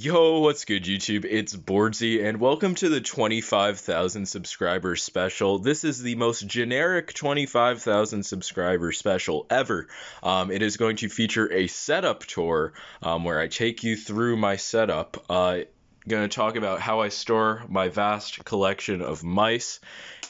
Yo, what's good, YouTube? It's Boardsy, and welcome to the 25,000 subscriber special. This is the most generic 25,000 subscriber special ever. It is going to feature a setup tour where I take you through my setup. Going to talk about how I store my vast collection of mice,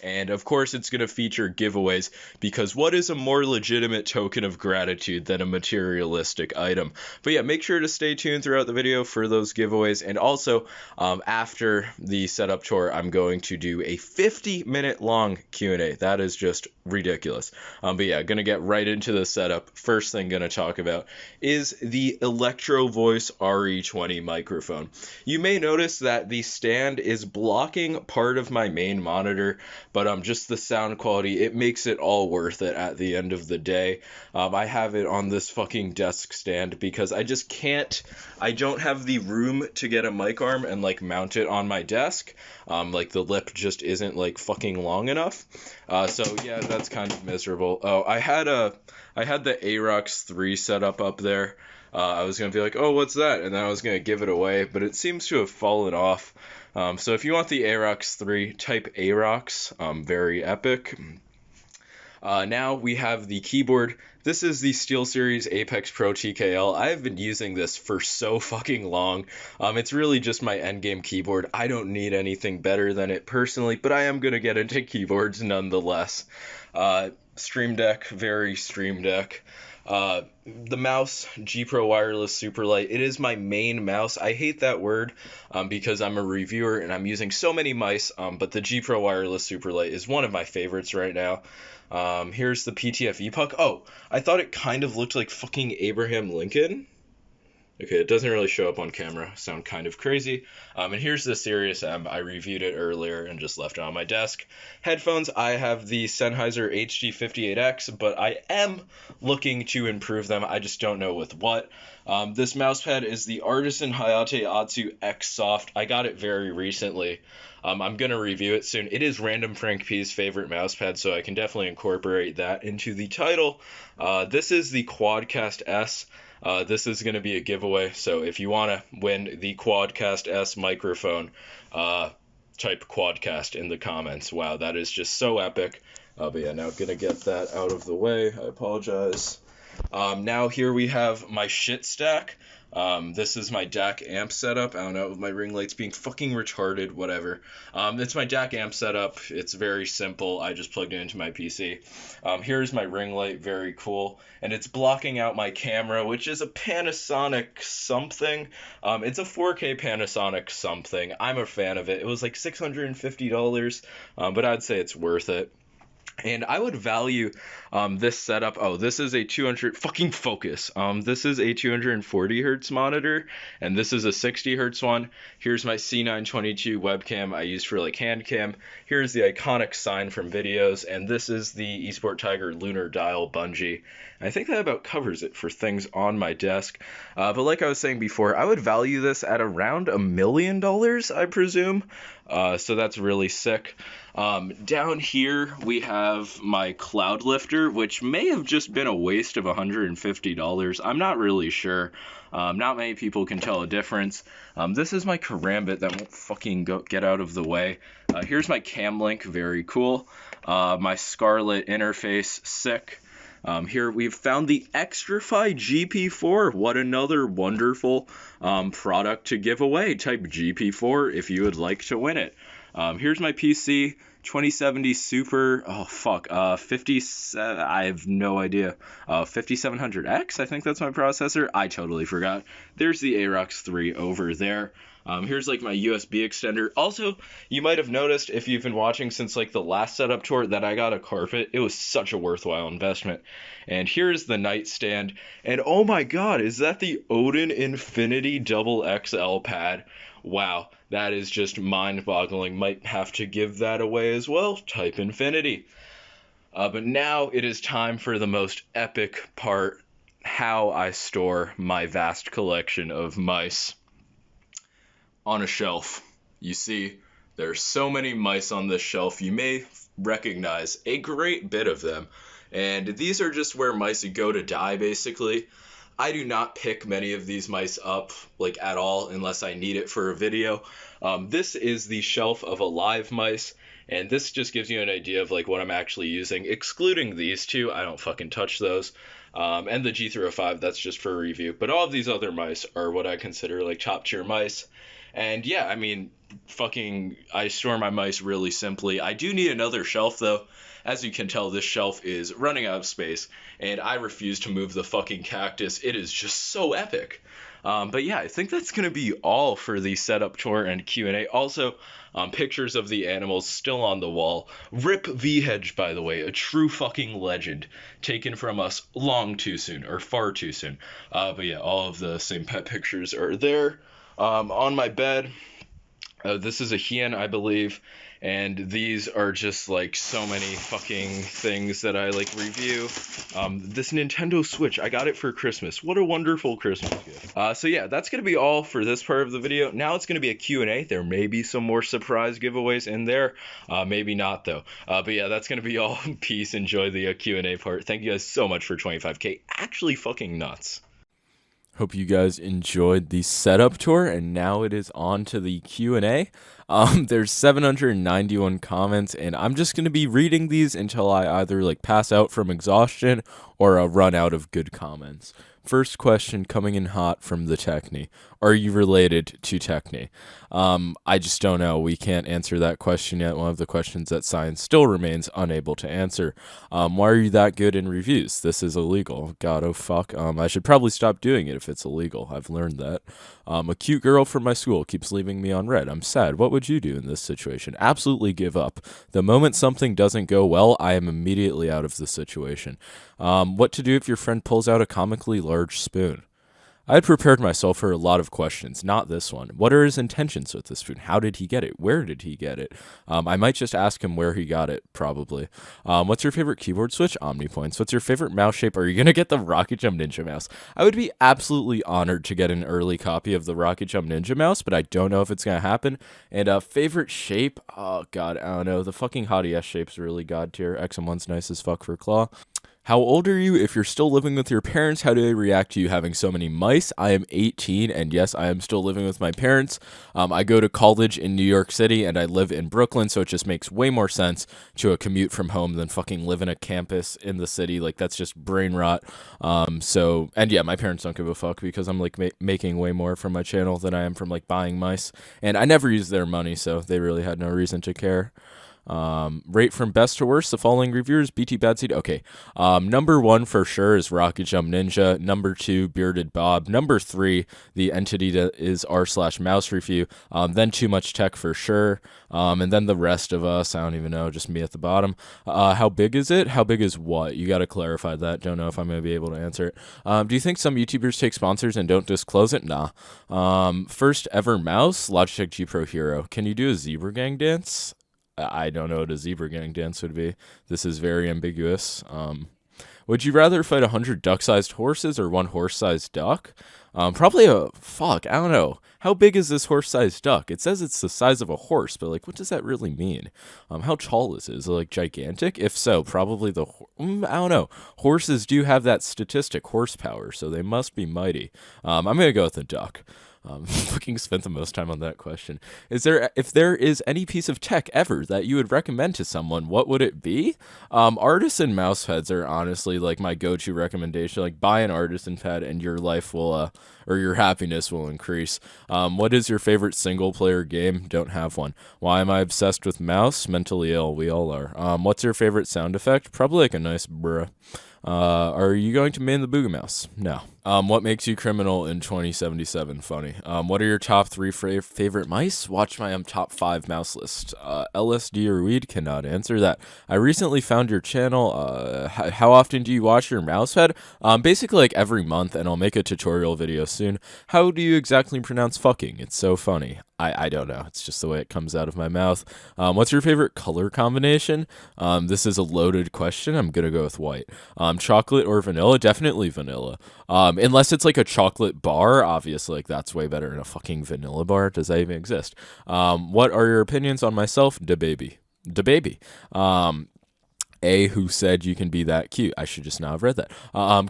and of course it's going to feature giveaways, because what is a more legitimate token of gratitude than a materialistic item? But yeah, make sure to stay tuned throughout the video for those giveaways, and also after the setup tour I'm going to do a 50-minute long Q&A. That is just ridiculous. But yeah, gonna get right into the setup. First thing gonna talk about is the Electro Voice RE20 microphone. You may notice that the stand is blocking part of my main monitor, but just the sound quality, it makes it all worth it at the end of the day. I have it on this fucking desk stand because I don't have the room to get a mic arm and like mount it on my desk. Like the lip just isn't like fucking long enough. So yeah, that's kind of miserable. Oh, I had the Arox 3 set up there. I was going to be like, oh, what's that? And then I was going to give it away, but it seems to have fallen off. So if you want the Arox 3, type Arox, very epic. Now we have the keyboard. This is the SteelSeries Apex Pro TKL. I have been using this for so fucking long. It's really just my endgame keyboard. I don't need anything better than it personally, but I am going to get into keyboards nonetheless. Stream Deck, very Stream Deck. The mouse, G Pro Wireless Superlight. It is my main mouse. I hate that word because I'm a reviewer and I'm using so many mice, but the G Pro Wireless Superlight is one of my favorites right now. Here's the PTF Epoch. Oh, I thought it kind of looked like fucking Abraham Lincoln. Okay, it doesn't really show up on camera. Sound kind of crazy. And here's the Sirius M. I reviewed it earlier and just left it on my desk. Headphones, I have the Sennheiser HD58X, but I am looking to improve them. I just don't know with what. This mousepad is the Artisan Hayate Atsu X Soft. I got it very recently. I'm going to review it soon. It is Random Frank P's favorite mousepad, so I can definitely incorporate that into the title. This is the Quadcast S. This is going to be a giveaway, so if you want to win the Quadcast S microphone, type Quadcast in the comments. Wow, that is just so epic. But yeah, now going to get that out of the way. I apologize. Now here we have my shit stack. This is my Dac Amp Setup. I don't know, my ring light's being fucking retarded, whatever. It's my Dac Amp Setup. It's very simple. I just plugged it into my PC. Here's my ring light, very cool. And it's blocking out my camera, which is a Panasonic something. It's a 4K Panasonic something. I'm a fan of it. It was like $650, but I'd say it's worth it. And I would value this setup. Oh, this is a 200 fucking focus. This is a 240 hertz monitor, and this is a 60 hertz one. Here's my C922 webcam I use for like hand cam. Here's the iconic sign from videos, and this is the Esport Tiger Lunar Dial bungee. I think that about covers it for things on my desk. But like I was saying before, I would value this at around $1 million, I presume. So that's really sick. Down here we have my cloud lifter, which may have just been a waste of $150. I'm not really sure. Not many people can tell a difference. This is my karambit that won't fucking get out of the way. Here's my cam link, very cool. My Scarlett interface, sick. Here we've found the Extrafy GP4. What another wonderful product to give away. Type GP4 if you would like to win it. Here's my PC, 2070 Super, 57, I have no idea, 5700X, I think that's my processor. I totally forgot. There's the Arox 3 over there. Here's like my USB extender. Also, you might have noticed if you've been watching since like the last setup tour that I got a carpet. It was such a worthwhile investment. And here's the nightstand. And oh my god, is that the Odin Infinity Double XL pad? Wow, that is just mind-boggling. Might have to give that away as well. Type Infinity. But now it is time for the most epic part, how I store my vast collection of mice. On a shelf. You see, there's so many mice on this shelf, you may recognize a great bit of them. And these are just where mice go to die, basically. I do not pick many of these mice up, like, at all, unless I need it for a video. This is the shelf of a live mice, and this just gives you an idea of, like, what I'm actually using, excluding these two. I don't fucking touch those. And the G305, that's just for review. But all of these other mice are what I consider, like, top tier mice. And yeah, I mean, I store my mice really simply. I do need another shelf, though. As you can tell, this shelf is running out of space, and I refuse to move the fucking cactus. It is just so epic. But yeah, I think that's going to be all for the setup tour and Q&A. Also, pictures of the animals still on the wall. Rip V-Hedge, by the way, a true fucking legend, taken from us long too soon, or far too soon. But yeah, all of the same pet pictures are there. On my bed, this is a Hien, I believe, and these are just, like, so many fucking things that I, like, review. This Nintendo Switch, I got it for Christmas. What a wonderful Christmas gift. So yeah, that's going to be all for this part of the video. Now it's going to be a Q&A. There may be some more surprise giveaways in there. Maybe not, though. But yeah, that's going to be all. Peace. Enjoy the Q&A part. Thank you guys so much for 25K. Actually fucking nuts. Hope you guys enjoyed the setup tour, and now it is on to the Q&A. There's 791 comments, and I'm just going to be reading these until I either, like, pass out from exhaustion or run out of good comments. First question coming in hot from the Techni. Are you related to Techni? I just don't know. We can't answer that question yet. One of the questions that science still remains unable to answer. Why are you that good in reviews? This is illegal. God, oh fuck. I should probably stop doing it if it's illegal. I've learned that. A cute girl from my school keeps leaving me on red. I'm sad. What would you do in this situation? Absolutely give up. The moment something doesn't go well, I am immediately out of the situation. What to do if your friend pulls out a comically large spoon? I had prepared myself for a lot of questions, not this one. What are his intentions with the spoon? How did he get it? Where did he get it? I might just ask him where he got it, probably. What's your favorite keyboard switch? OmniPoints. What's your favorite mouse shape? Are you going to get the Rocket Jump Ninja mouse? I would be absolutely honored to get an early copy of the Rocket Jump Ninja mouse, but I don't know if it's going to happen. And favorite shape? Oh, God, I don't know. The fucking Hottie S shape's really god tier. XM1's nice as fuck for claw. How old are you? If you're still living with your parents, how do they react to you having so many mice? I am 18, and yes, I am still living with my parents. I go to college in New York City, and I live in Brooklyn, so it just makes way more sense to a commute from home than fucking live in a campus in the city. Like, that's just brain rot. And yeah, my parents don't give a fuck because I'm, like, making way more from my channel than I am from, like, buying mice. And I never use their money, so they really had no reason to care. Rate from best to worst, the following reviewers: BT Bad Seed. Okay. Number 1 for sure is Rocket Jump Ninja. Number 2, Bearded Bob. Number 3, the entity that is r/mouse review. Then Too Much Tech for sure. And then the rest of us, I don't even know, just me at the bottom. How big is it? How big is what? You got to clarify that. Don't know if I'm going to be able to answer it. Do you think some YouTubers take sponsors and don't disclose it? Nah. First ever mouse, Logitech G Pro Hero. Can you do a Zebra Gang dance? I don't know what a Zebra Gang dance would be. This is very ambiguous. Would you rather fight 100 duck-sized horses or one horse-sized duck? Probably I don't know. How big is this horse-sized duck? It says it's the size of a horse, but, like, what does that really mean? How tall is it? Is it, like, gigantic? If so, probably I don't know. Horses do have that statistic, horsepower, so they must be mighty. I'm going to go with the duck. Fucking spent the most time on that question. If there is any piece of tech ever that you would recommend to someone, what would it be? Artisan Mousepads are honestly, like, my go-to recommendation. Like, buy an Artisan pad and your life will, or your happiness will increase. What is your favorite single-player game? Don't have one. Why am I obsessed with mouse? Mentally ill. We all are. What's your favorite sound effect? Probably, like, a nice bruh. Are you going to main the Booga Mouse? No. What makes you criminal in 2077? Funny. What are your top 3 favorite mice? Watch my top 5 mouse list. LSD or weed? Cannot answer that. I recently found your channel. How often do you watch your Mousepad? Basically, like, every month, and I'll make a tutorial video soon. How do you exactly pronounce fucking? It's so funny. I don't know. It's just the way it comes out of my mouth. What's your favorite color combination? This is a loaded question. I'm going to go with white. Chocolate or vanilla? Definitely vanilla. Unless it's like a chocolate bar, obviously, like, that's way better than a fucking vanilla bar. Does that even exist? What are your opinions on myself? DaBaby. Who said you can be that cute? I should just not have read that.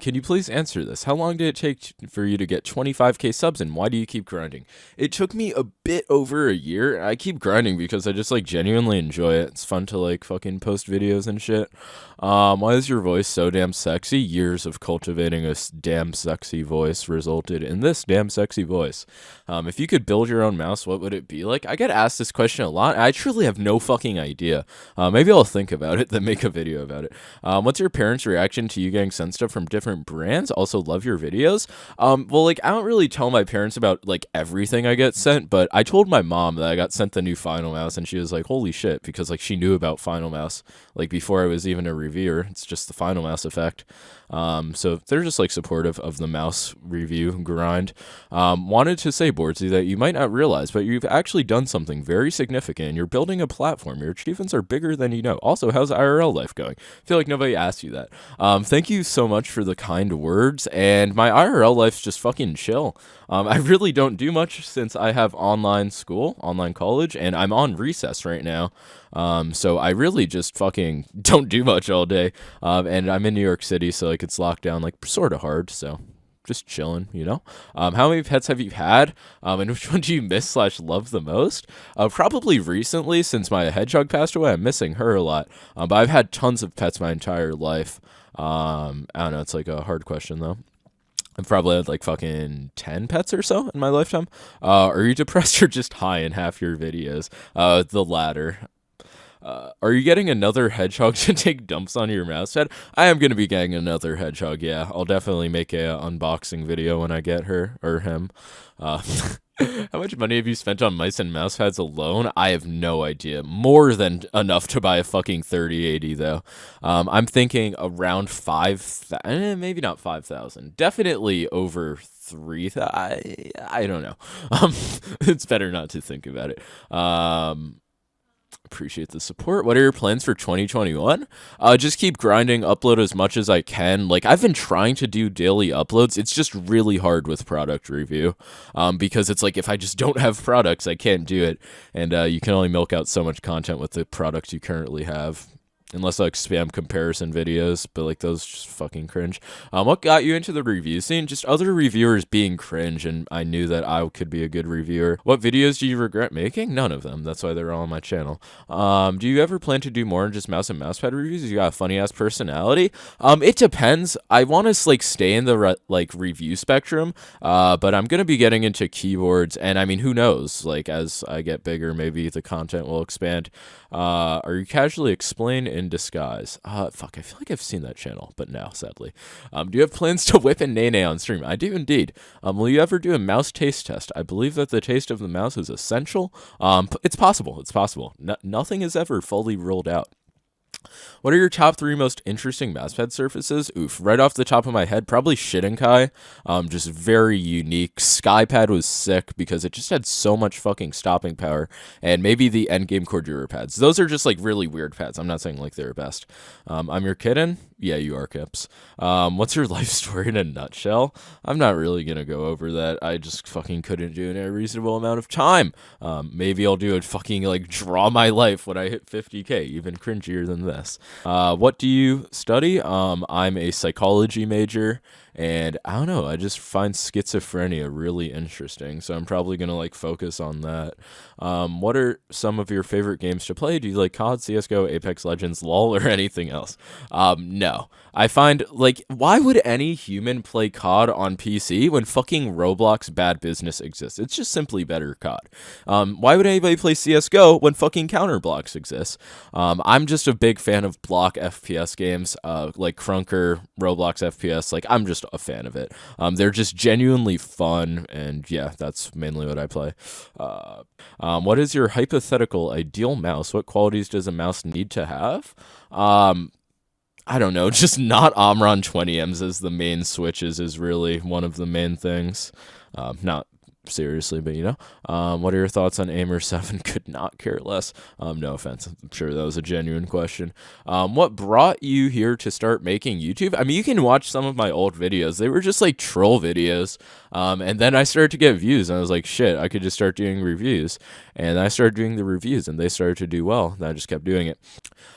Can you please answer this? How long did it take for you to get 25k subs, and why do you keep grinding? It took me a bit over a year. I keep grinding because I just like genuinely enjoy it. It's fun to like fucking post videos and shit. Why is your voice so damn sexy? Years of cultivating a damn sexy voice resulted in this damn sexy voice. If you could build your own mouse, what would it be like? I get asked this question a lot. I truly have no fucking idea. Maybe I'll think about it, then make a video about it. What's your parents' reaction to you getting sent stuff from different brands? Also love your videos. Well, like, I don't really tell my parents about like everything I get sent, but I told my mom that I got sent the new Final Mouse, and she was like, holy shit, because like she knew about Final Mouse like before I was even a reviewer. It's just the Final Mouse effect. So they're just like supportive of the mouse review grind. Wanted to say, Boardsy, that you might not realize, but you've actually done something very significant. You're building a platform. Your achievements are bigger than you know. Also, how's IRL life going? I feel like nobody asked you that. Thank you so much for the kind words, and my IRL life's just fucking chill. I really don't do much since I have online school, online college, and I'm on recess right now. So I really just fucking don't do much all day. And I'm in New York City, so like it's locked down like sort of hard, so just chilling, you know? How many pets have you had? And which one do you miss / love the most? Probably recently, since my hedgehog passed away. I'm missing her a lot. But I've had tons of pets my entire life. I don't know, it's like a hard question though. I've probably had like fucking 10 pets or so in my lifetime. Are you depressed or just high in half your videos? The latter. Are you getting another hedgehog to take dumps on your Mousepad? I am going to be getting another hedgehog, yeah. I'll definitely make a unboxing video when I get her, or him. How much money have you spent on mice and Mousepads alone? I have no idea. More than enough to buy a fucking 3080, though. I'm thinking around 5,000, maybe not 5,000. Definitely over 3,000. I don't know. It's better not to think about it. Appreciate the support. What are your plans for 2021? Just keep grinding, upload as much as I can. Like, I've been trying to do daily uploads. It's just really hard with product review, because it's like if I just don't have products, I can't do it. And you can only milk out so much content with the product you currently have. Unless like spam comparison videos, but like those just fucking cringe. What got you into the review scene? Just other reviewers being cringe, and I knew that I could be a good reviewer. What videos do you regret making? None of them. That's why they're all on my channel. Do you ever plan to do more than just mouse and mousepad reviews? You got a funny ass personality. It depends. I want to like stay in the review spectrum, but I'm gonna be getting into keyboards, and I mean, who knows? Like as I get bigger, maybe the content will expand. Are you casually explained in disguise? Fuck, I feel like I've seen that channel, but no, sadly. Do you have plans to whip and nay on stream? I do indeed. Will you ever do a mouse taste test? I believe that the taste of the mouse is essential. It's possible. It's possible. Nothing is ever fully ruled out. What are your top 3 most interesting mousepad surfaces? Oof, right off the top of my head, probably Shidenkai. Just very unique. Skypad was sick because it just had so much fucking stopping power. And maybe the Endgame Cordura pads. Those are just like really weird pads. I'm not saying like they're best. I'm your kitten? Yeah, you are, Kips. What's your life story in a nutshell? I'm not really gonna go over that. I just fucking couldn't do it in a reasonable amount of time. Maybe I'll do it fucking like draw my life when I hit 50k, even cringier than this. What do you study? I'm a psychology major, and I don't know, I just find schizophrenia really interesting, so I'm probably gonna like focus on that. What are some of your favorite games to play? Do you like COD, CSGO, Apex Legends, LOL, or anything else? No. I find, like, why would any human play COD on PC when fucking Roblox Bad Business exists? It's just simply better COD. Why would anybody play CSGO when fucking Counterblocks exists? I'm just a big fan of block FPS games, like Crunker, Roblox FPS. Like, I'm just a fan of it. They're just genuinely fun, and yeah, that's mainly what I play. What is your hypothetical ideal mouse? What qualities does a mouse need to have? I don't know, just not Omron 20Ms as the main switches is really one of the main things. Not seriously, but what are your thoughts on Aimer 7? Could not care less. No offense. I'm sure that was a genuine question. What brought you here to start making YouTube? I mean, you can watch some of my old videos. They were just like troll videos. And then I started to get views, and I was like, shit, I could just start doing reviews. And I started doing the reviews, and they started to do well. And I just kept doing it.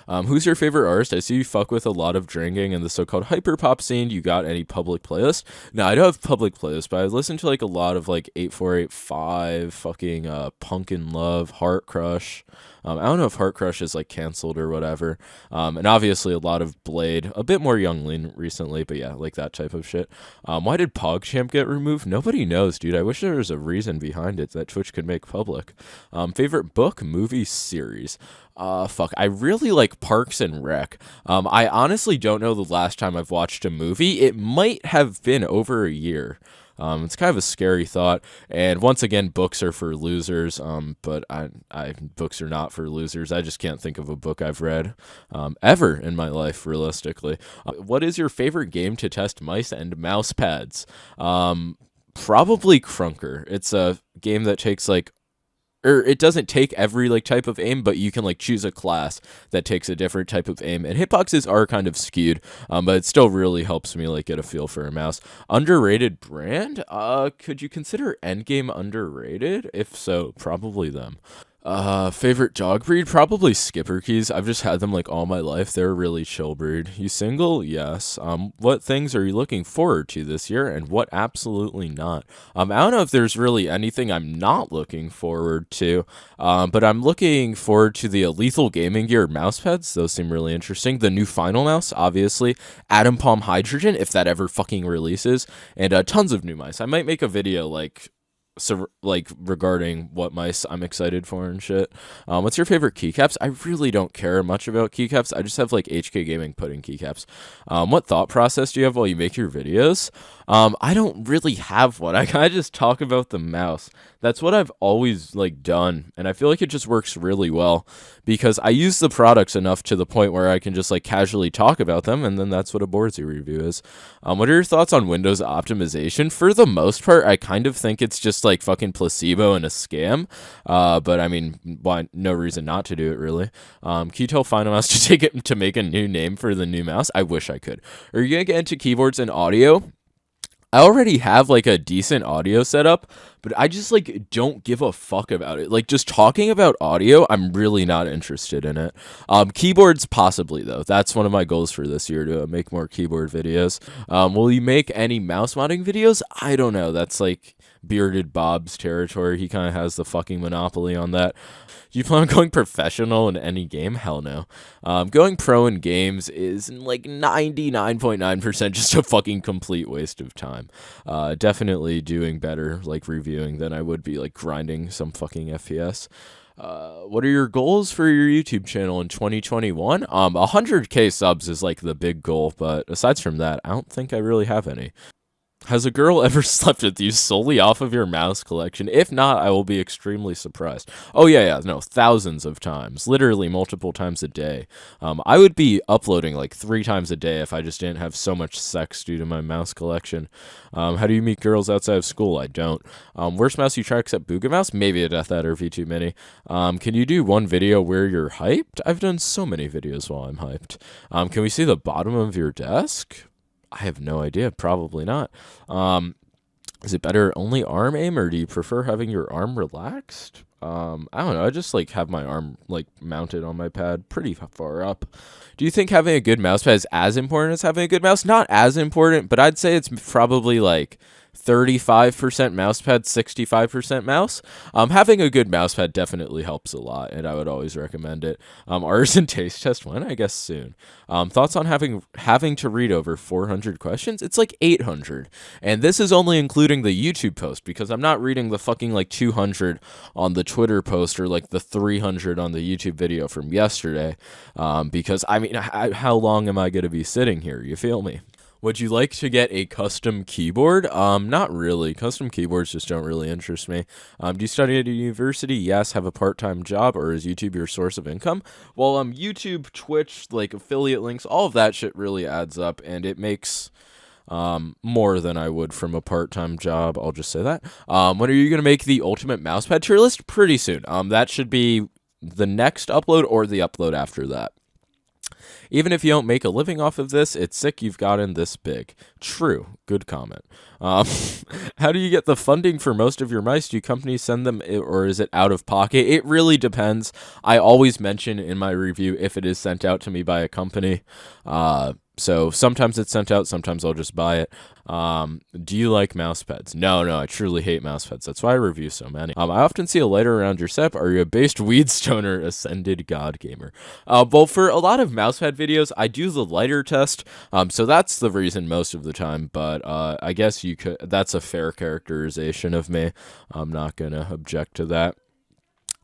Who's your favorite artist? I see you fuck with a lot of drinking and the so-called hyperpop scene. You got any public playlist? No, I don't have public playlists, but I listen to like a lot of like 8485, fucking Punkin' Love, Heart Crush. I don't know if Heart Crush is like canceled or whatever. And obviously a lot of Blade, a bit more Young Lean recently, but yeah, like that type of shit. Why did PogChamp get removed? Nobody knows, dude. I wish there was a reason behind it that Twitch could make public. Favorite book, movie, series? Fuck, I really like Parks and Rec. I honestly don't know the last time I've watched a movie. It might have been over a year. It's kind of a scary thought. And once again, books are for losers. But books are not for losers. I just can't think of a book I've read ever in my life, realistically. What is your favorite game to test mice and mouse pads? Probably Crunker. It's a game that takes it doesn't take every type of aim, but you can choose a class that takes a different type of aim. And hitboxes are kind of skewed, but it still really helps me get a feel for a mouse. Underrated brand? Could you consider Endgame underrated? If so, probably them. Favorite dog breed? Probably Skipper Keys. I've just had them all my life. They're a really chill breed. You single? Yes. What things are you looking forward to this year, and what absolutely not? I don't know if there's really anything I'm not looking forward to, but I'm looking forward to the Lethal Gaming Gear Mousepads. Those seem really interesting. The new Final Mouse, obviously. Atom Palm Hydrogen, if that ever fucking releases, and tons of new mice. I might make a video regarding what mice I'm excited for and shit. What's your favorite keycaps? I really don't care much about keycaps. I just have HK Gaming putting keycaps. What thought process do you have while you make your videos? I don't really have one. I kind of just talk about the mouse. That's what I've always done, and I feel like it just works really well because I use the products enough to the point where I can just casually talk about them, and then that's what a Boardsy review is. What are your thoughts on Windows optimization? For the most part, I kind of think it's just fucking placebo and a scam, but I mean, why? No reason not to do it, really. Can you tell Final Mouse to make a new name for the new mouse? I wish I could. Are you gonna get into keyboards and audio? I already have a decent audio setup, but I just don't give a fuck about it. Just talking about audio, I'm really not interested in it. Keyboards possibly though. That's one of my goals for this year, to make more keyboard videos. Will you make any mouse modding videos? I don't know. That's Bearded Bob's territory. He kind of has the fucking monopoly on that. Do you plan on going professional in any game? Hell no. Going pro in games is 99.9% just a fucking complete waste of time. Definitely doing better reviewing than I would be grinding some fucking FPS. What are your goals for your YouTube channel in 2021? 100k subs is the big goal, but aside from that, I don't think I really have any. Has a girl ever slept with you solely off of your mouse collection? If not, I will be extremely surprised. Oh, yeah, no, thousands of times. Literally multiple times a day. I would be uploading 3 times a day if I just didn't have so much sex due to my mouse collection. How do you meet girls outside of school? I don't. Worst mouse you try except Booga Mouse? Maybe a Death Adder V2 Mini. Can you do one video where you're hyped? I've done so many videos while I'm hyped. Can we see the bottom of your desk? I have no idea. Probably not. Is it better only arm aim, or do you prefer having your arm relaxed? I don't know. I just have my arm mounted on my pad pretty far up. Do you think having a good mouse pad is as important as having a good mouse? Not as important, but I'd say it's probably 35% mousepad, 65% mouse. Having a good mousepad definitely helps a lot, and I would always recommend it. Artisan taste test when? I guess soon. Thoughts on having to read over 400 questions? It's 800, and this is only including the YouTube post, because I'm not reading the fucking 200 on the Twitter post or the 300 on the YouTube video from yesterday. Because I mean, how long am I going to be sitting here? You feel me? Would you like to get a custom keyboard? Not really. Custom keyboards just don't really interest me. Do you study at a university? Yes. Have a part-time job, or is YouTube your source of income? Well, YouTube, Twitch, affiliate links, all of that shit really adds up, and it makes more than I would from a part-time job. I'll just say that. When are you going to make the ultimate mousepad tier list? Pretty soon. That should be the next upload or the upload after that. Even if you don't make a living off of this, it's sick you've gotten this big. True. Good comment. How do you get the funding for most of your mice? Do companies send them, or is it out of pocket? It really depends. I always mention in my review if it is sent out to me by a company. So sometimes it's sent out, sometimes I'll just buy it. Do you like mousepads? No, I truly hate mousepads. That's why I review so many. I often see a lighter around your setup. Are you a based weed stoner ascended god gamer? Well, for a lot of mousepad videos, I do the lighter test. So that's the reason most of the time, but I guess you could, that's a fair characterization of me. I'm not gonna object to that.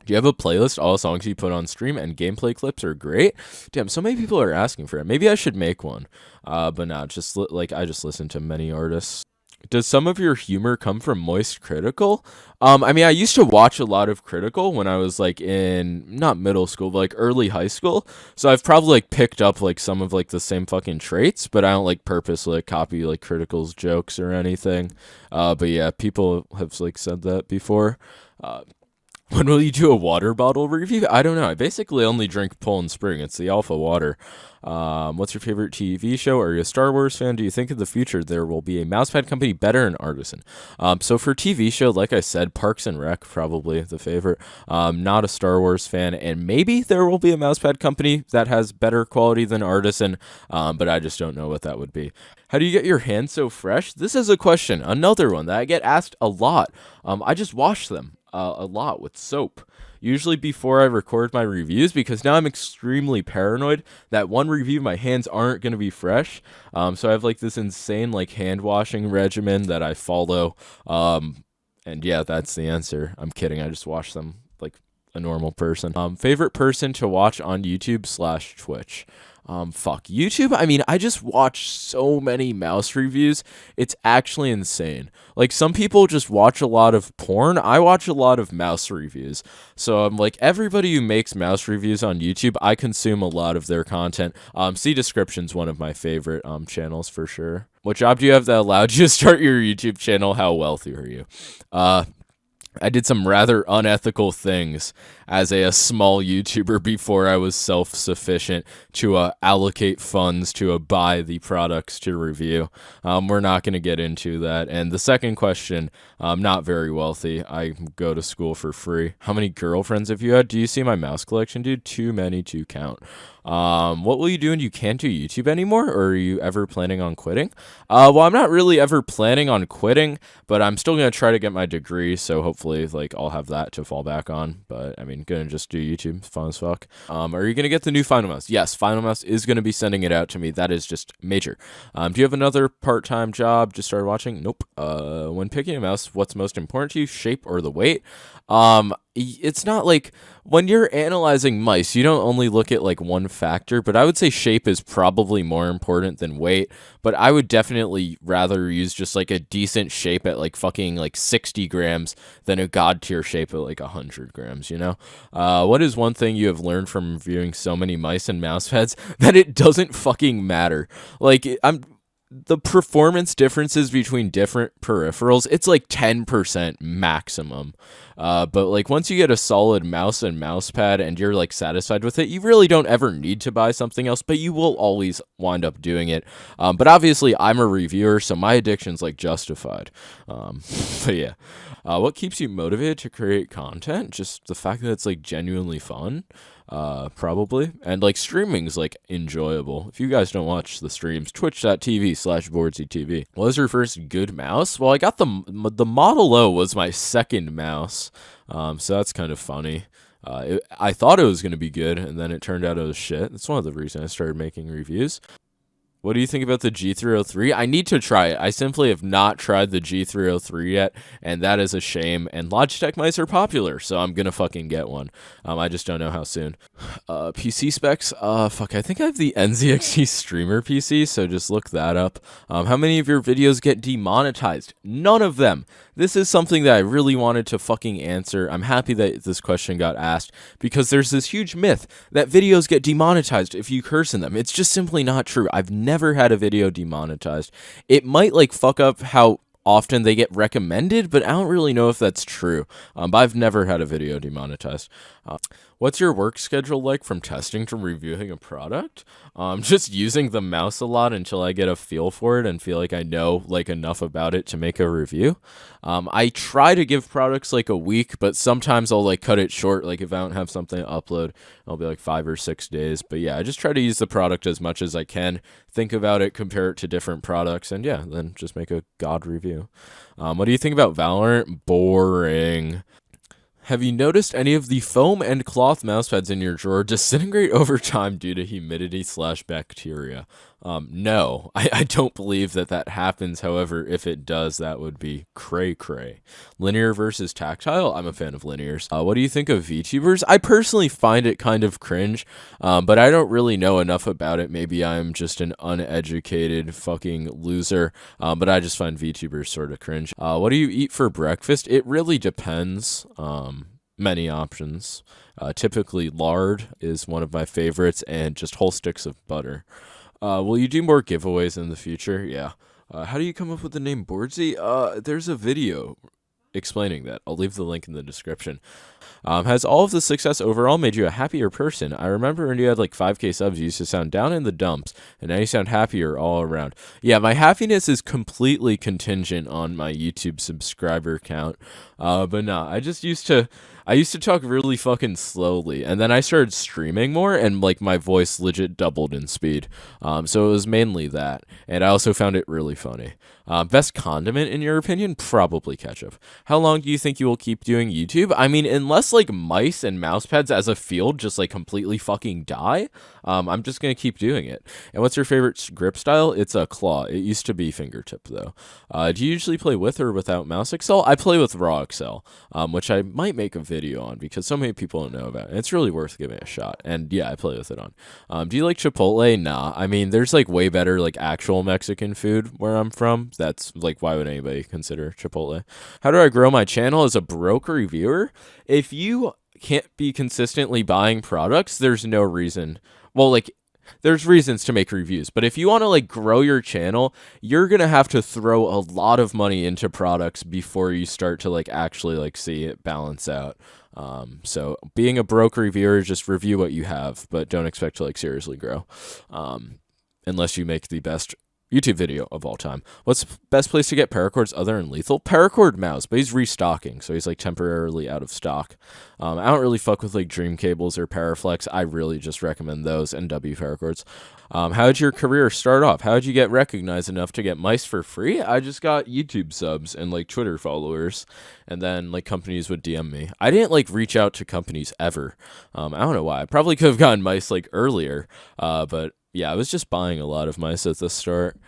Do you have a playlist? All songs you put on stream and gameplay clips are great. Damn, so many people are asking for it. Maybe I should make one. But no, just I just listen to many artists. Does some of your humor come from Moist Critical? I mean, I used to watch a lot of Critical when I was like in not middle school, but like early high school. So I've probably like picked up like some of like the same fucking traits, but I don't like purposely like, copy like Critical's jokes or anything. But yeah, people have like said that before. When will you do a water bottle review? I don't know. I basically only drink Poland Spring. It's the Alpha Water. What's your favorite TV show? Are you a Star Wars fan? Do you think in the future there will be a mousepad company better than Artisan? So for TV show, like I said, Parks and Rec, probably the favorite. Not a Star Wars fan, and maybe there will be a mousepad company that has better quality than Artisan, but I just don't know what that would be. How do you get your hands so fresh? This is a question, another one that I get asked a lot. I just wash them a lot with soap, usually before I record my reviews, because now I'm extremely paranoid that one review my hands aren't going to be fresh. So I have like this insane like hand washing regimen that I follow. And yeah, that's the answer. I'm kidding. I just wash them like a normal person. Favorite person to watch on YouTube/Twitch? YouTube. I mean, I just watch so many mouse reviews. It's actually insane. Like, some people just watch a lot of porn. I watch a lot of mouse reviews. So I'm like, everybody who makes mouse reviews on YouTube, I consume a lot of their content. C Description's one of my favorite channels for sure. What job do you have that allowed you to start your YouTube channel? How wealthy are you? I did some rather unethical things as a small YouTuber before I was self-sufficient to allocate funds to buy the products to review. We're not going to get into that. And the second question, not very wealthy. I go to school for free. How many girlfriends have you had? Do you see my mouse collection, dude? Too many to count. What will you do when you can't do YouTube anymore, or are you ever planning on quitting? Well, I'm not really ever planning on quitting, but I'm still going to try to get my degree, so hopefully, like, I'll have that to fall back on. But, I mean, gonna just do YouTube. It's fun as fuck. Are you gonna get the new Final Mouse? Yes, Final Mouse is gonna be sending it out to me. That is just major. Do you have another part-time job? Just started watching? Nope. When picking a mouse, what's most important to you, shape or the weight? It's not like when you're analyzing mice, you don't only look at like one factor, but I would say shape is probably more important than weight. But I would definitely rather use just like a decent shape at like fucking like 60 grams than a god tier shape at like 100 grams, you know? What is one thing you have learned from reviewing so many mice and mouse pads? That it doesn't fucking matter. Like, the performance differences between different peripherals, it's like 10% maximum. But like once you get a solid mouse and mousepad and you're like satisfied with it, you really don't ever need to buy something else, but you will always wind up doing it. But obviously I'm a reviewer, so my addiction's like justified. But yeah. What keeps you motivated to create content? Just the fact that it's like genuinely fun. Probably. And like streaming's like enjoyable. If you guys don't watch the streams, twitch.tv/BoardsyTV. What was your first good mouse? Well, I got the Model O was my second mouse. So that's kind of funny. I thought it was going to be good, and then it turned out it was shit. That's one of the reasons I started making reviews. What do you think about the G303? I need to try it. I simply have not tried the G303 yet, and that is a shame. And Logitech mice are popular, so I'm gonna fucking get one. I just don't know how soon. PC specs? Fuck, I think I have the NZXT streamer PC, so just look that up. How many of your videos get demonetized? None of them. This is something that I really wanted to fucking answer. I'm happy that this question got asked, because there's this huge myth that videos get demonetized if you curse in them. It's just simply not true. I've never had a video demonetized. It might like fuck up how often they get recommended, but I don't really know if that's true. But I've never had a video demonetized. What's your work schedule like from testing to reviewing a product? Just using the mouse a lot until I get a feel for it and feel like I know like enough about it to make a review. I try to give products like a week, but sometimes I'll like cut it short. Like if I don't have something to upload, I'll be like 5 or 6 days. But yeah, I just try to use the product as much as I can, think about it, compare it to different products, and yeah, then just make a god review. What do you think about Valorant? Boring. Have you noticed any of the foam and cloth mousepads in your drawer disintegrate over time due to humidity/bacteria? No, I don't believe that happens. However, if it does, that would be cray-cray. Linear versus tactile? I'm a fan of linears. What do you think of VTubers? I personally find it kind of cringe, but I don't really know enough about it. Maybe I'm just an uneducated fucking loser, but I just find VTubers sort of cringe. What do you eat for breakfast? It really depends. Many options. Typically lard is one of my favorites, and just whole sticks of butter. Will you do more giveaways in the future? Yeah. How do you come up with the name Boardsy? There's a video explaining that. I'll leave the link in the description. Has all of the success overall made you a happier person? I remember when you had like 5K subs, you used to sound down in the dumps, and now you sound happier all around. Yeah, my happiness is completely contingent on my YouTube subscriber count. But no, I used to talk really fucking slowly, and then I started streaming more, and like my voice legit doubled in speed. So it was mainly that, and I also found it really funny. Best condiment in your opinion? Probably ketchup. How long do you think you will keep doing YouTube? I mean, unless like mice and mousepads as a field just like completely fucking die, I'm just gonna keep doing it. And what's your favorite grip style? It's a claw. It used to be fingertip though. Do you usually play with or without mouse excel? I play with raw excel, which I might make a video on because so many people don't know about it. It's really worth giving a shot. And yeah, I play with it on. Do you like Chipotle? Nah. I mean, there's like way better like actual Mexican food where I'm from. That's like, why would anybody consider Chipotle? How do I grow my channel as a broke reviewer? If you can't be consistently buying products, there's no reason. Well, like, there's reasons to make reviews, but if you want to like grow your channel, you're gonna have to throw a lot of money into products before you start to like actually like see it balance out. So being a broke reviewer, just review what you have, but don't expect to like seriously grow, unless you make the best YouTube video of all time. What's the best place to get paracords other than Lethal? Paracord Mouse, but he's restocking, so he's like temporarily out of stock. I don't really fuck with like Dream Cables or Paraflex. I really just recommend those and W paracords. How did your career start off? How did you get recognized enough to get mice for free? I just got YouTube subs and like Twitter followers, and then like companies would DM me. I didn't like reach out to companies ever. I don't know why. I probably could have gotten mice like earlier, but yeah, I was just buying a lot of mice at the start.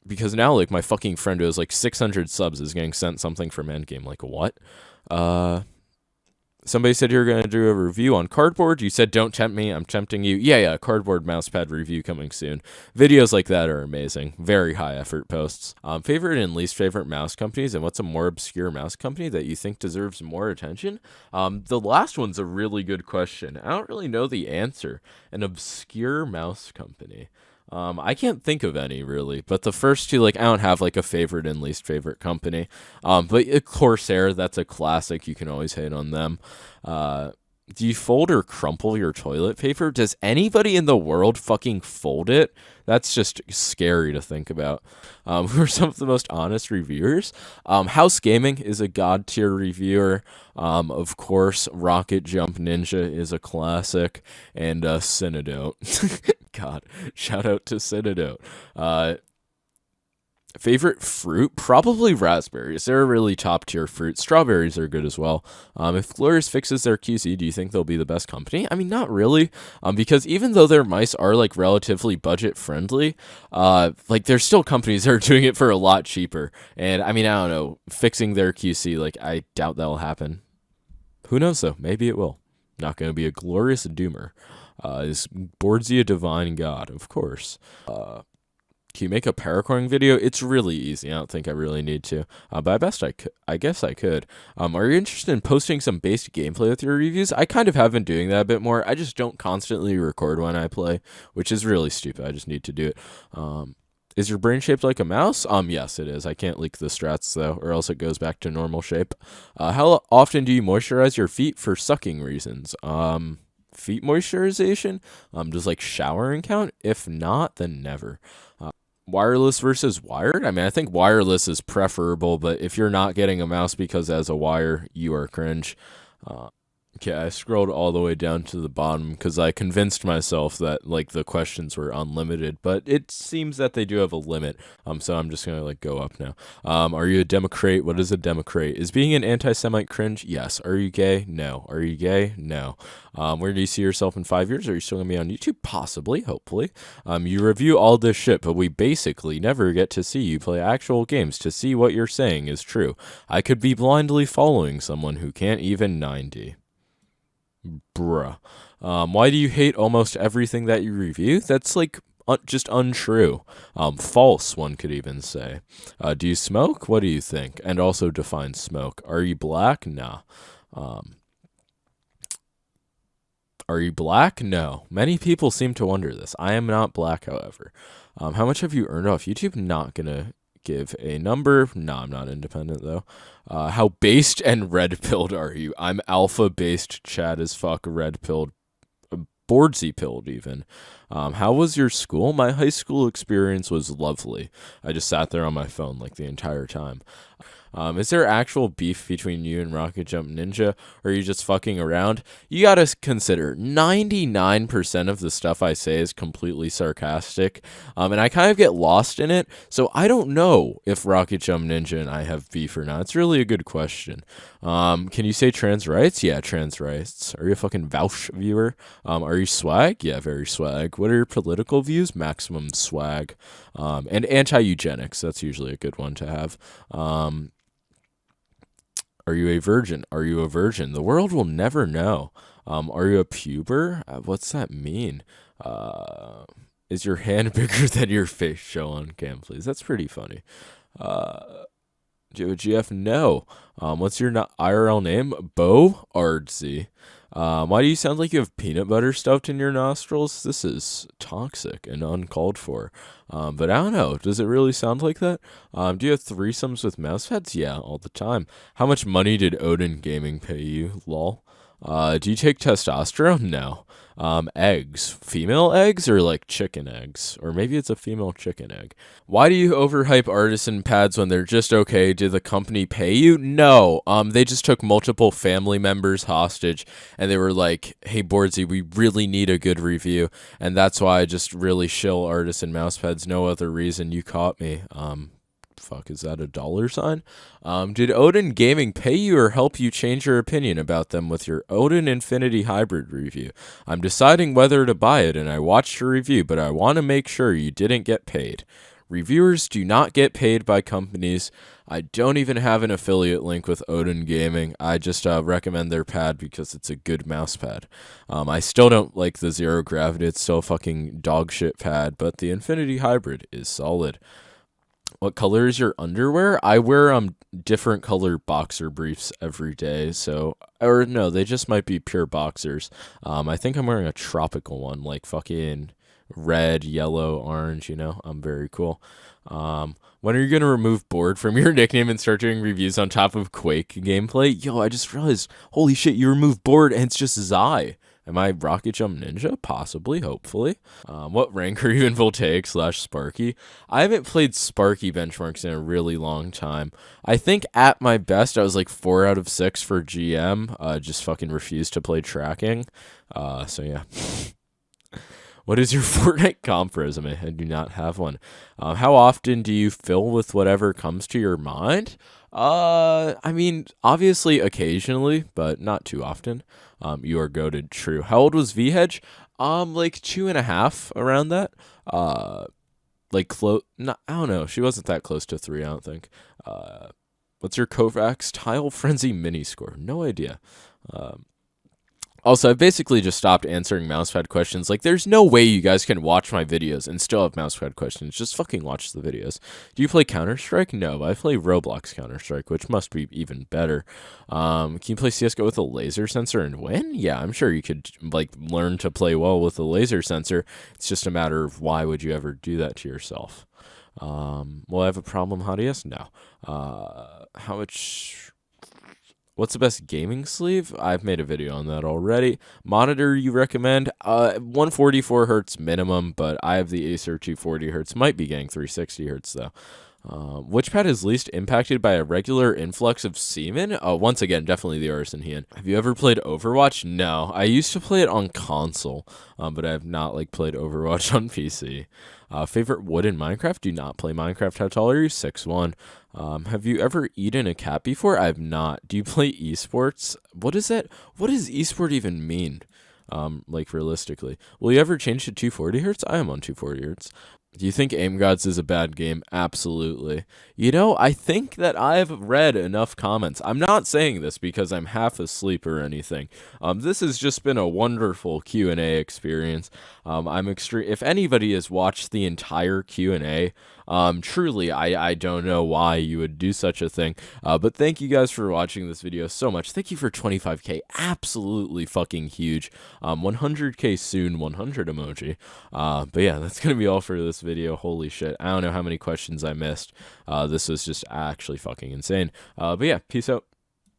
Because now, like, my fucking friend who has, like, 600 subs is getting sent something from Endgame. Like, what? Somebody said you were going to do a review on cardboard. You said, don't tempt me. I'm tempting you. Yeah, cardboard mousepad review coming soon. Videos like that are amazing. Very high effort posts. Favorite and least favorite mouse companies, and what's a more obscure mouse company that you think deserves more attention? The last one's a really good question. I don't really know the answer. An obscure mouse company. I can't think of any really, but the first two, like, I don't have like a favorite and least favorite company. But Corsair, that's a classic. You can always hate on them. Do you fold or crumple your toilet paper? Does anybody in the world fucking fold it? That's just scary to think about. Who are some of the most honest reviewers? House Gaming is a god tier reviewer. Of course, Rocket Jump Ninja is a classic, and Cinedote. God, shout out to Cinedote. Favorite fruit? Probably raspberries. They're a really top tier fruit. Strawberries are good as well. If Glorious fixes their QC, do you think they'll be the best company? I mean, not really. Because even though their mice are like relatively budget friendly, like there's still companies that are doing it for a lot cheaper. And I mean, I don't know, fixing their QC, like I doubt that'll happen. Who knows though? Maybe it will. Not going to be a glorious doomer. Is Boardsy a divine god? Of course. Can you make a paracoring video? It's really easy. I don't think I really need to, but I guess I could. Are you interested in posting some basic gameplay with your reviews? I kind of have been doing that a bit more. I just don't constantly record when I play, which is really stupid. I just need to do it. Is your brain shaped like a mouse? Yes, it is. I can't leak the strats though, or else it goes back to normal shape. How often do you moisturize your feet for sucking reasons? Feet moisturization? Does like showering count? If not, then never. Wireless versus wired? I mean, I think wireless is preferable, but if you're not getting a mouse because it has a wire, you are cringe. Okay, I scrolled all the way down to the bottom because I convinced myself that like the questions were unlimited, but it seems that they do have a limit. So I'm just gonna like go up now. Are you a Democrat? What is a Democrat? Is being an anti-Semite cringe? Yes. Are you gay? No. Are you gay? No. Where do you see yourself in 5 years? Are you still gonna be on YouTube? Possibly, hopefully. You review all this shit, but we basically never get to see you play actual games to see what you're saying is true. I could be blindly following someone who can't even 90. Bruh. Why do you hate almost everything that you review? That's like just untrue. False, one could even say. Do you smoke? What do you think? And also define smoke. Are you black? Nah. Are you black? No. Many people seem to wonder this. I am not black, however. How much have you earned off YouTube? Not gonna give a number. No, I'm not independent though. How based and red-pilled are you? I'm alpha-based, Chad as fuck, red-pilled, boardsy-pilled even. How was your school? My high school experience was lovely. I just sat there on my phone like the entire time. Is there actual beef between you and Rocket Jump Ninja, or are you just fucking around? You gotta consider 99% of the stuff I say is completely sarcastic, and I kind of get lost in it, so I don't know if Rocket Jump Ninja and I have beef or not. It's really a good question. Can you say trans rights? Yeah, trans rights. Are you a fucking Vouch viewer? Are you swag? Yeah, very swag. What are your political views? Maximum swag. And anti-eugenics. That's usually a good one to have. Are you a virgin? Are you a virgin? The world will never know. Are you a puber? What's that mean? Is your hand bigger than your face? Show on cam, please. That's pretty funny. Do you have a GF? No. What's your IRL name? Bo Ardsy. Why do you sound like you have peanut butter stuffed in your nostrils? This is toxic and uncalled for. But I don't know. Does it really sound like that? Do you have threesomes with Mousepads? Yeah, all the time. How much money did Odin Gaming pay you? Lol. Do you take testosterone? No. Eggs. Female eggs or like chicken eggs? Or maybe it's a female chicken egg. Why do you overhype artisan pads when they're just okay? Did the company pay you? No. They just took multiple family members hostage and they were like, hey, Boardsy, we really need a good review. And that's why I just really shill artisan mousepads. No other reason. You caught me. Fuck, is that a dollar sign? Did Odin Gaming pay you or help you change your opinion about them with your Odin Infinity Hybrid review? I'm deciding whether to buy it and I watched your review, but I want to make sure you didn't get paid. Reviewers do not get paid by companies. I don't even have an affiliate link with Odin Gaming. I just recommend their pad because it's a good mouse pad. I still don't like the Zero Gravity. It's still a fucking dog shit pad, but the Infinity Hybrid is solid. What color is your underwear? I wear different color boxer briefs every day, so, or no, they just might be pure boxers. I think I'm wearing a tropical one, like fucking red, yellow, orange, you know? I'm very cool. When are you gonna remove Board from your nickname and start doing reviews on top of Quake gameplay? Yo, I just realized, holy shit, you removed Board and it's just Zai. Am I Rocket Jump Ninja? Possibly, hopefully. What rank are you in Voltaic/Sparky? I haven't played Sparky benchmarks in a really long time. I think at my best, I was like 4 out of 6 for GM. Just fucking refused to play tracking. So yeah. What is your Fortnite comp resume? I do not have one. How often do you fill with whatever comes to your mind? I mean, obviously occasionally, but not too often. You are goated, true. How old was VHedge? Like 2.5, around that. Like close. I don't know. She wasn't that close to 3, I don't think. What's your Kovacs Tile Frenzy mini score? No idea. Also, I've basically just stopped answering Mousepad questions. Like, there's no way you guys can watch my videos and still have Mousepad questions. Just fucking watch the videos. Do you play Counter-Strike? No, but I play Roblox Counter-Strike, which must be even better. Can you play CSGO with a laser sensor and win? Yeah, I'm sure you could, like, learn to play well with a laser sensor. It's just a matter of why would you ever do that to yourself? Will I have a problem, Hadias? No. How much... What's the best gaming sleeve? I've made a video on that already. Monitor you recommend? 144 hertz minimum, but I have the Acer 240 hertz. Might be getting 360 hertz though. Which pad is least impacted by a regular influx of semen? Once again, definitely the Arsenian. Have you ever played Overwatch? No. I used to play it on console, but I have not played Overwatch on PC. Favorite wood in Minecraft? Do not play Minecraft. How tall are you? 6'1". Have you ever eaten a cat before? I have not. Do you play esports? What is that? What does esport even mean? Realistically. Will you ever change to 240 hertz? I am on 240 hertz. Do you think Aim Gods is a bad game? Absolutely. You know, I think that I've read enough comments. I'm not saying this because I'm half asleep or anything. This has just been a wonderful Q&A experience. If anybody has watched the entire Q&A, truly, I don't know why you would do such a thing. But thank you guys for watching this video so much. Thank you for 25k. Absolutely fucking huge. 100k soon, 100 emoji. But yeah, that's going to be all for this video. Holy shit. I don't know how many questions I missed. This was just actually fucking insane. But yeah, peace out.